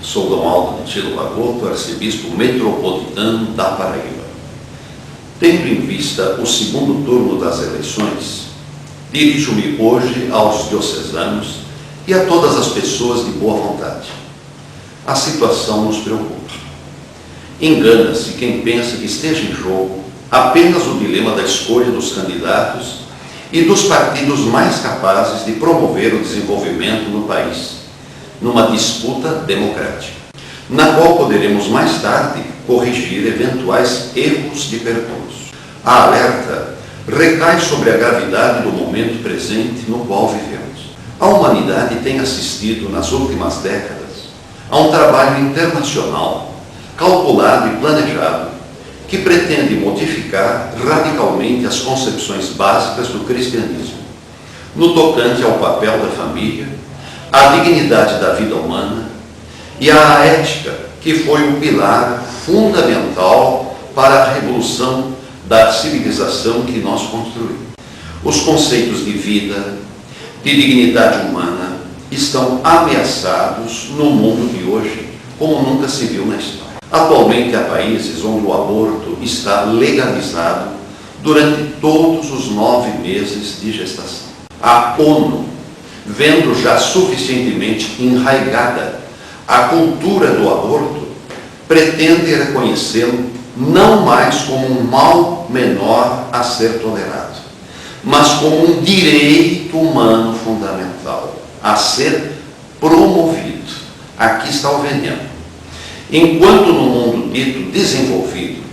Sou Dom Aldo de Tilo Bagoto, arcebispo metropolitano da Paraíba. Tendo em vista o segundo turno das eleições, dirijo-me hoje aos diocesanos e a todas as pessoas de boa vontade. A situação nos preocupa. Engana-se quem pensa que esteja em jogo apenas o dilema da escolha dos candidatos e dos partidos mais capazes de promover o desenvolvimento no país, numa disputa democrática, na qual poderemos mais tarde corrigir eventuais erros de percurso. A alerta recai sobre a gravidade do momento presente no qual vivemos. A humanidade tem assistido nas últimas décadas a um trabalho internacional, calculado e planejado, que pretende modificar radicalmente as concepções básicas do cristianismo, no tocante ao papel da família, à dignidade da vida humana e à ética, que foi um pilar fundamental para a revolução da civilização que nós construímos. Os conceitos de vida, de dignidade humana, estão ameaçados no mundo de hoje, como nunca se viu na história. Atualmente há países onde o aborto está legalizado durante todos os 9 meses de gestação. A ONU, vendo já suficientemente enraigada a cultura do aborto, pretende reconhecê-lo não mais como um mal menor a ser tolerado, mas como um direito humano fundamental a ser promovido. Aqui está o veneno. Enquanto no mundo dito desenvolvido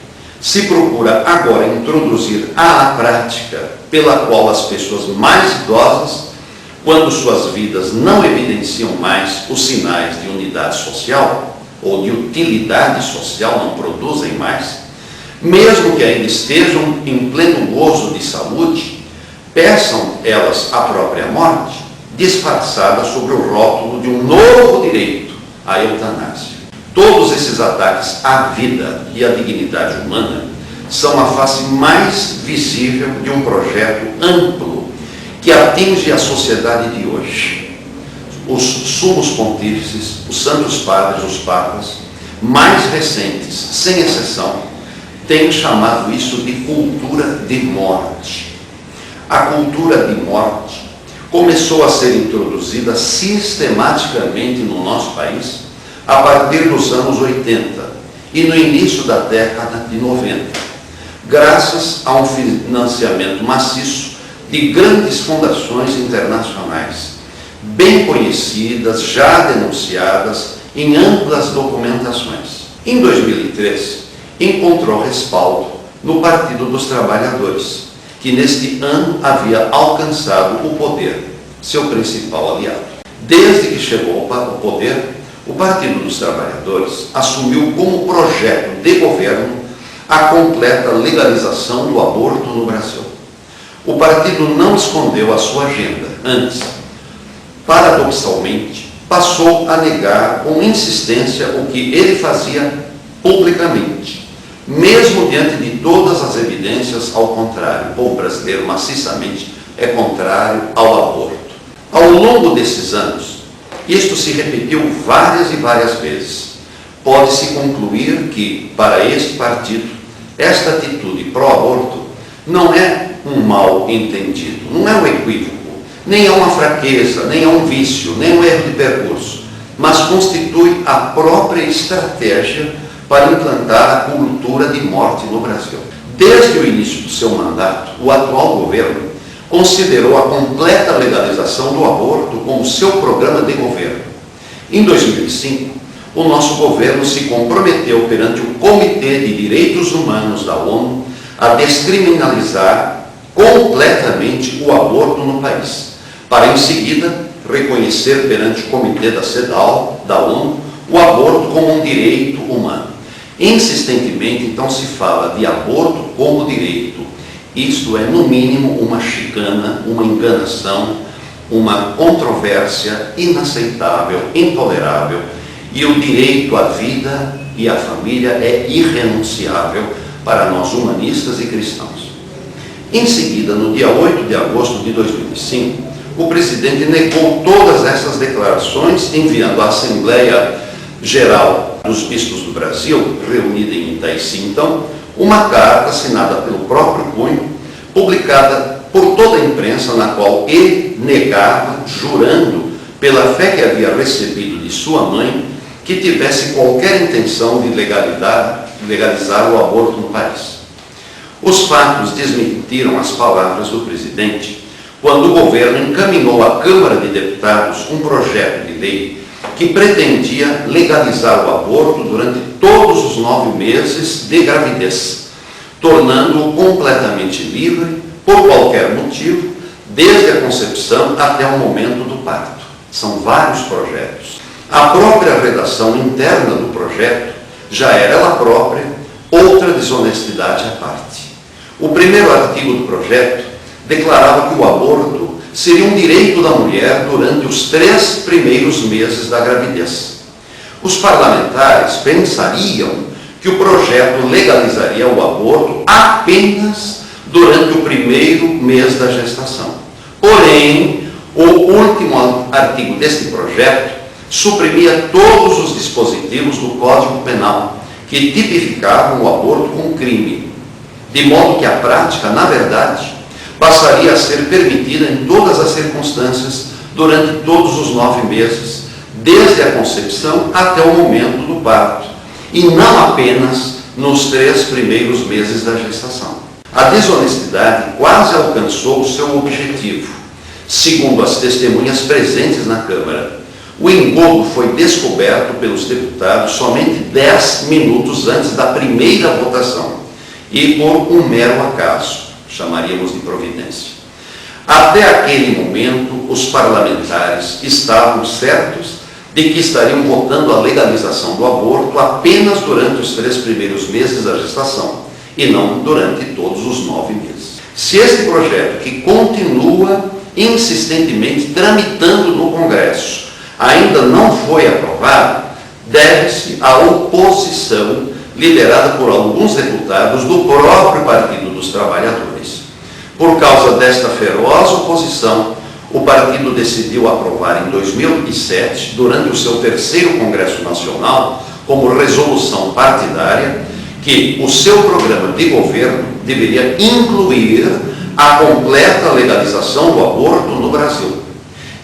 se procura agora introduzir a prática pela qual as pessoas mais idosas, quando suas vidas não evidenciam mais os sinais de unidade social ou de utilidade social, não produzem mais, mesmo que ainda estejam em pleno gozo de saúde, peçam elas a própria morte, disfarçada sob o rótulo de um novo direito, a eutanásia. Todos esses ataques à vida e à dignidade humana são a face mais visível de um projeto amplo que atinge a sociedade de hoje. Os sumos pontífices, os santos padres, os papas, mais recentes, sem exceção, têm chamado isso de cultura de morte. A cultura de morte começou a ser introduzida sistematicamente no nosso país a partir dos anos 80 e no início da década de 90, graças a um financiamento maciço de grandes fundações internacionais, bem conhecidas, já denunciadas em amplas documentações. Em 2003, encontrou respaldo no Partido dos Trabalhadores, que neste ano havia alcançado o poder, seu principal aliado. Desde que chegou ao poder, o Partido dos Trabalhadores assumiu como projeto de governo a completa legalização do aborto no Brasil. O partido não escondeu a sua agenda. Antes, paradoxalmente, passou a negar com insistência o que ele fazia publicamente, mesmo diante de todas as evidências ao contrário. O povo brasileiro maciçamente é contrário ao aborto. Ao longo desses anos, isto se repetiu várias e várias vezes. Pode-se concluir que, para este partido, esta atitude pró-aborto não é um mal entendido, não é um equívoco, nem é uma fraqueza, nem é um vício, nem um erro de percurso, mas constitui a própria estratégia para implantar a cultura de morte no Brasil. Desde o início do seu mandato, o atual governo considerou a completa legalização do aborto como seu programa de governo. Em 2005, o nosso governo se comprometeu perante o Comitê de Direitos Humanos da ONU a descriminalizar completamente o aborto no país, para em seguida reconhecer perante o Comitê da CEDAW, da ONU, o aborto como um direito humano. Insistentemente, então, se fala de aborto como direito. Isto é, no mínimo, uma chicana, uma enganação, uma controvérsia inaceitável, intolerável, e o direito à vida e à família é irrenunciável para nós humanistas e cristãos. Em seguida, no dia 8 de agosto de 2005, o presidente negou todas essas declarações, enviando à Assembleia Geral dos Bispos do Brasil, reunida em Itaici, então, uma carta assinada pelo próprio Cunho, publicada por toda a imprensa, na qual ele negava, jurando, pela fé que havia recebido de sua mãe, que tivesse qualquer intenção de legalizar o aborto no país. Os fatos desmentiram as palavras do presidente quando o governo encaminhou à Câmara de Deputados um projeto de lei que pretendia legalizar o aborto durante todos os 9 meses de gravidez, tornando-o completamente livre por qualquer motivo, desde a concepção até o momento do parto. São vários projetos. A própria redação interna do projeto já era ela própria outra desonestidade à parte. O primeiro artigo do projeto declarava que o aborto seria um direito da mulher durante os 3 primeiros meses da gravidez. Os parlamentares pensariam que o projeto legalizaria o aborto apenas durante o primeiro mês da gestação. Porém, o último artigo deste projeto suprimia todos os dispositivos do Código Penal que tipificavam o aborto como crime, de modo que a prática, na verdade, passaria a ser permitida em todas as circunstâncias durante todos os 9 meses, desde a concepção até o momento do parto, e não apenas nos 3 primeiros meses da gestação. A desonestidade quase alcançou o seu objetivo. Segundo as testemunhas presentes na Câmara, o engodo foi descoberto pelos deputados somente 10 minutos antes da primeira votação e por um mero acaso, chamaríamos de providência. Até aquele momento, os parlamentares estavam certos de que estariam votando a legalização do aborto apenas durante os 3 primeiros meses da gestação e não durante todos os 9 meses. Se este projeto, que continua insistentemente tramitando no Congresso, ainda não foi aprovado, deve-se à oposição liderada por alguns deputados do próprio Partido dos Trabalhadores. Por causa desta feroz oposição, o partido decidiu aprovar em 2007, durante o seu 3º Congresso Nacional, como resolução partidária, que o seu programa de governo deveria incluir a completa legalização do aborto no Brasil.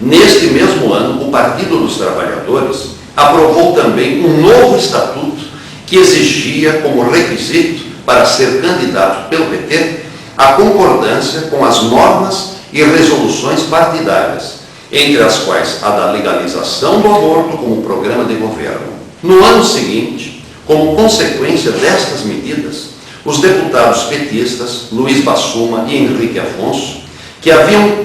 Neste mesmo ano, o Partido dos Trabalhadores aprovou também um novo estatuto que exigia como requisito para ser candidato pelo PT a concordância com as normas e resoluções partidárias, entre as quais a da legalização do aborto como programa de governo. No ano seguinte, como consequência destas medidas, os deputados petistas Luiz Bassuma e Henrique Afonso, que haviam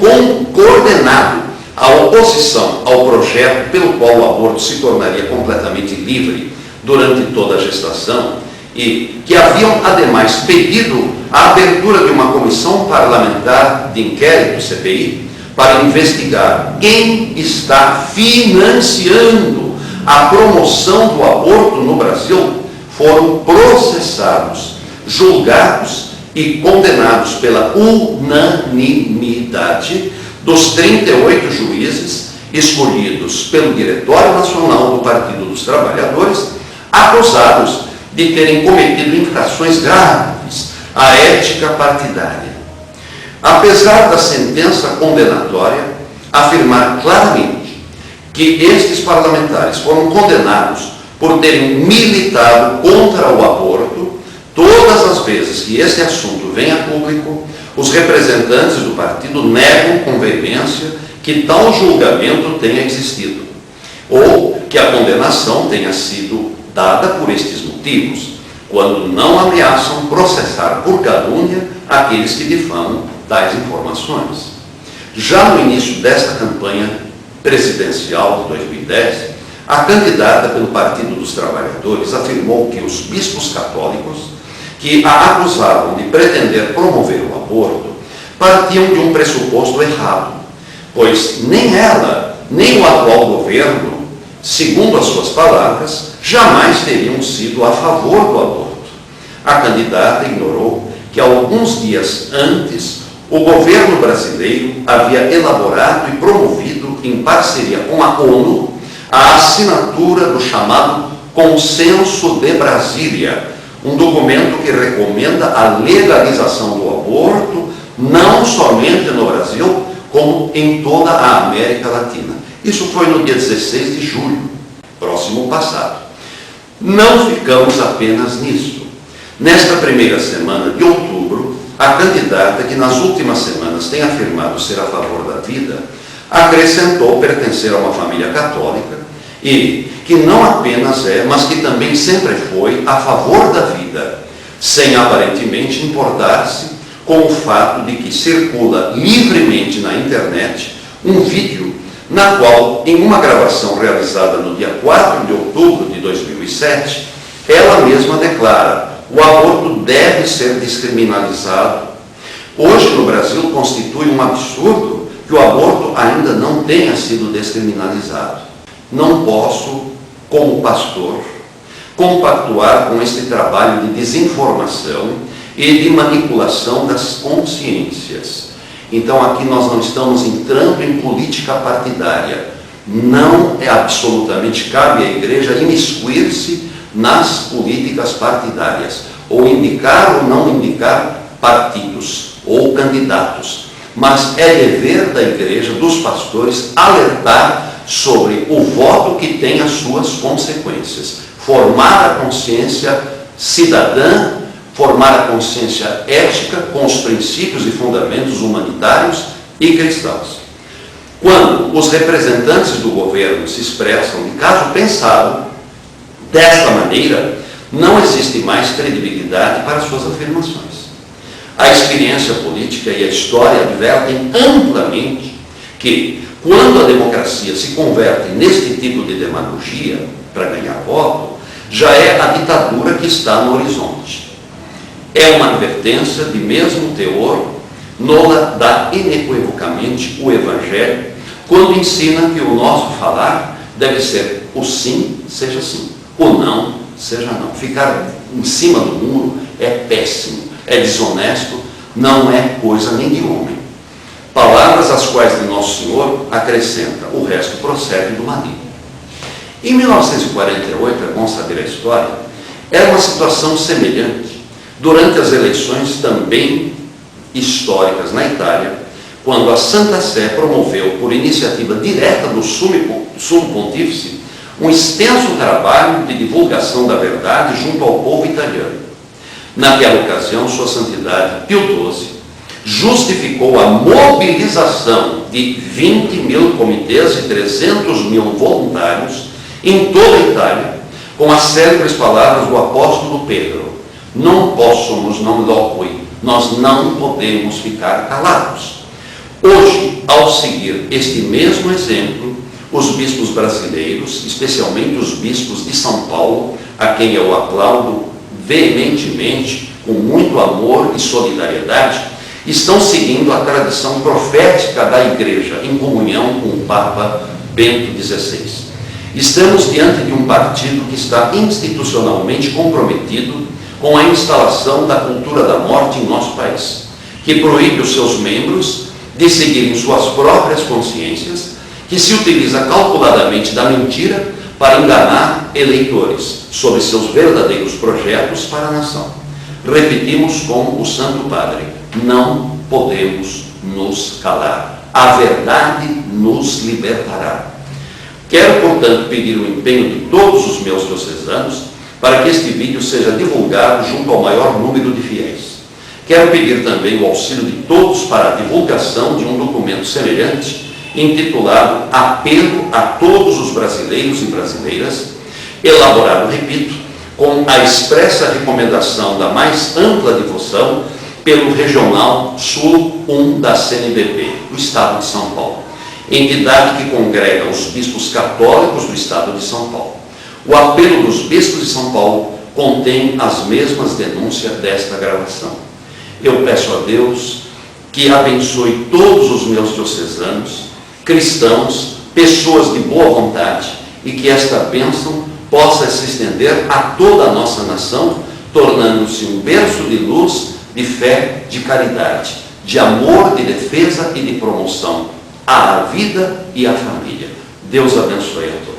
coordenado a oposição ao projeto pelo qual o aborto se tornaria completamente livre durante toda a gestação e que haviam, ademais, pedido a abertura de uma comissão parlamentar de inquérito, CPI, para investigar quem está financiando a promoção do aborto no Brasil, foram processados, julgados e condenados pela unanimidade dos 38 juízes escolhidos pelo Diretório Nacional do Partido dos Trabalhadores, acusados de terem cometido infrações graves à ética partidária. Apesar da sentença condenatória afirmar claramente que estes parlamentares foram condenados por terem militado contra o aborto, todas as vezes que este assunto vem a público, os representantes do partido negam com veemência que tal julgamento tenha existido, ou que a condenação tenha sido dada por estes motivos, quando não ameaçam processar por calúnia aqueles que difamam tais informações. Já no início desta campanha presidencial de 2010, a candidata pelo Partido dos Trabalhadores afirmou que os bispos católicos que a acusavam de pretender promover o aborto partiam de um pressuposto errado, pois nem ela, nem o atual governo, segundo as suas palavras, jamais teriam sido a favor do aborto. A candidata ignorou que alguns dias antes o governo brasileiro havia elaborado e promovido, em parceria com a ONU, a assinatura do chamado Consenso de Brasília, um documento que recomenda a legalização do aborto, não somente no Brasil, como em toda a América Latina. Isso foi no dia 16 de julho, próximo passado. Não ficamos apenas nisso. Nesta primeira semana de outubro, a candidata, que nas últimas semanas tem afirmado ser a favor da vida, acrescentou pertencer a uma família católica e que não apenas é, mas que também sempre foi a favor da vida, sem aparentemente importar-se com o fato de que circula livremente na internet um vídeo na qual, em uma gravação realizada no dia 4 de outubro de 2007, ela mesma declara: o aborto deve ser descriminalizado. Hoje no Brasil constitui um absurdo que o aborto ainda não tenha sido descriminalizado. Não posso, como pastor, compactuar com este trabalho de desinformação e de manipulação das consciências. Então aqui nós não estamos entrando em política partidária. Não é absolutamente, cabe à igreja imiscuir-se nas políticas partidárias, ou indicar ou não indicar partidos ou candidatos. Mas é dever da igreja, dos pastores, alertar sobre o voto que tem as suas consequências. Formar a consciência cidadã, formar a consciência ética com os princípios e fundamentos humanitários e cristãos. Quando os representantes do governo se expressam de caso pensado desta maneira, não existe mais credibilidade para suas afirmações. A experiência política e a história advertem amplamente que, quando a democracia se converte neste tipo de demagogia para ganhar voto, já é a ditadura que está no horizonte. É uma advertência de mesmo teor, Nola dá inequivocamente o Evangelho, quando ensina que o nosso falar deve ser o sim, seja sim, o não, seja não. Ficar em cima do muro é péssimo, é desonesto, não é coisa nem de homem. Palavras às quais de Nosso Senhor acrescenta: o resto procede do maligno. Em 1948, é bom saber a história, era uma situação semelhante durante as eleições também históricas na Itália, quando a Santa Sé promoveu, por iniciativa direta do Sumo Pontífice, um extenso trabalho de divulgação da verdade junto ao povo italiano. Naquela ocasião, Sua Santidade Pio XII justificou a mobilização de 20 mil comitês e 300 mil voluntários em toda a Itália, com as célebres palavras do apóstolo Pedro: não possamos non loqui, nós não podemos ficar calados. Hoje, ao seguir este mesmo exemplo, os bispos brasileiros, especialmente os bispos de São Paulo, a quem eu aplaudo veementemente, com muito amor e solidariedade, estão seguindo a tradição profética da Igreja, em comunhão com o Papa Bento XVI. Estamos diante de um partido que está institucionalmente comprometido com a instalação da cultura da morte em nosso país, que proíbe os seus membros de seguirem suas próprias consciências, que se utiliza calculadamente da mentira para enganar eleitores sobre seus verdadeiros projetos para a nação. Repetimos com o Santo Padre: não podemos nos calar. A verdade nos libertará. Quero, portanto, pedir o empenho de todos os meus diocesanos para que este vídeo seja divulgado junto ao maior número de fiéis. Quero pedir também o auxílio de todos para a divulgação de um documento semelhante, intitulado Apelo a Todos os Brasileiros e Brasileiras, elaborado, repito, com a expressa recomendação da mais ampla devoção pelo Regional Sul 1 da CNBB, do Estado de São Paulo, entidade que congrega os bispos católicos do Estado de São Paulo. O apelo dos bispos de São Paulo contém as mesmas denúncias desta gravação. Eu peço a Deus que abençoe todos os meus diocesanos, cristãos, pessoas de boa vontade, e que esta bênção possa se estender a toda a nossa nação, tornando-se um berço de luz, de fé, de caridade, de amor, de defesa e de promoção à vida e à família. Deus abençoe a todos.